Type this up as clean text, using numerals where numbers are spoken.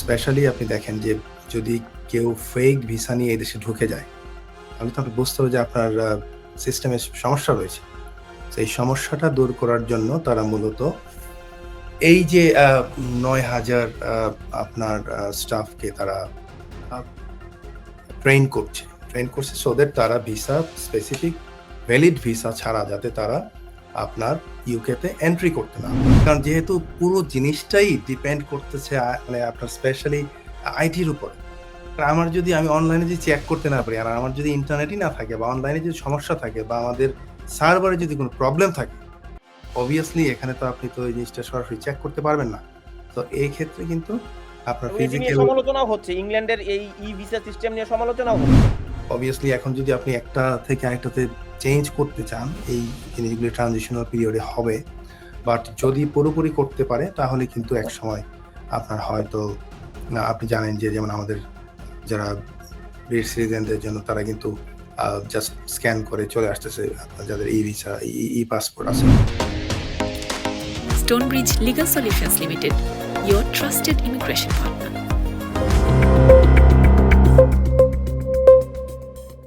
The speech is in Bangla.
স্পেশালি আপনি দেখেন যে যদি কেউ ফেক ভিসা নিয়ে এই দেশে ঢুকে যায়, তাহলে তো আপনি বুঝতে হবে যে আপনার সিস্টেমে সমস্যা রয়েছে। তো এই সমস্যাটা দূর করার জন্য তারা মূলত এই যে ৯,০০০ আপনার স্টাফকে তারা আ ট্রেন করছে সো দ্যাট তারা ভিসা স্পেসিফিক ভ্যালিড ভিসা ছাড়া যাতে তারা আপনার ইউকেতে এন্ট্রি করতে না পারে। কারণ যেহেতু পুরো জিনিসটাই ডিপেন্ড করতেছে মানে আপনার স্পেশালি আইটির উপরে। আমি অনলাইনে যদি চেক করতে না পারি, আর আমার যদি ইন্টারনেটই না থাকে বা অনলাইনে যদি সমস্যা থাকে বা আমাদের সার্ভারে যদি কোনো প্রবলেম থাকে, অবভিয়াসলি এখানে তো আপনি তো এই জিনিসটা সরাসরি চেক করতে পারবেন না। তো এই ক্ষেত্রে কিন্তু আপনার এটি নিয়ে ফিজিক্যাল সমালোচনাও হচ্ছে। ইংল্যান্ডের এই ভিসা সিস্টেম নিয়ে সমালোচনাও হচ্ছে। অবভিয়াসলি এখন যদি আপনি একটা থেকে আরেকটাতে চেঞ্জ করতে চান, এই জিনিসগুলো ট্রানজিশনাল পিরিয়ডে হবে। বাট যদি পুরোপুরি করতে পারে তাহলে কিন্তু একসময় আপনার হয়তো আপনি জানেন যে যেমন আমাদের যারা ব্রিটিশ সিটিজেনদের জন্য তারা কিন্তু জাস্ট স্ক্যান করে চলে আসতেছে যাদের ভিসা, পাসপোর্ট আছে। Stonebridge Legal Solutions Limited, your trusted immigration partner.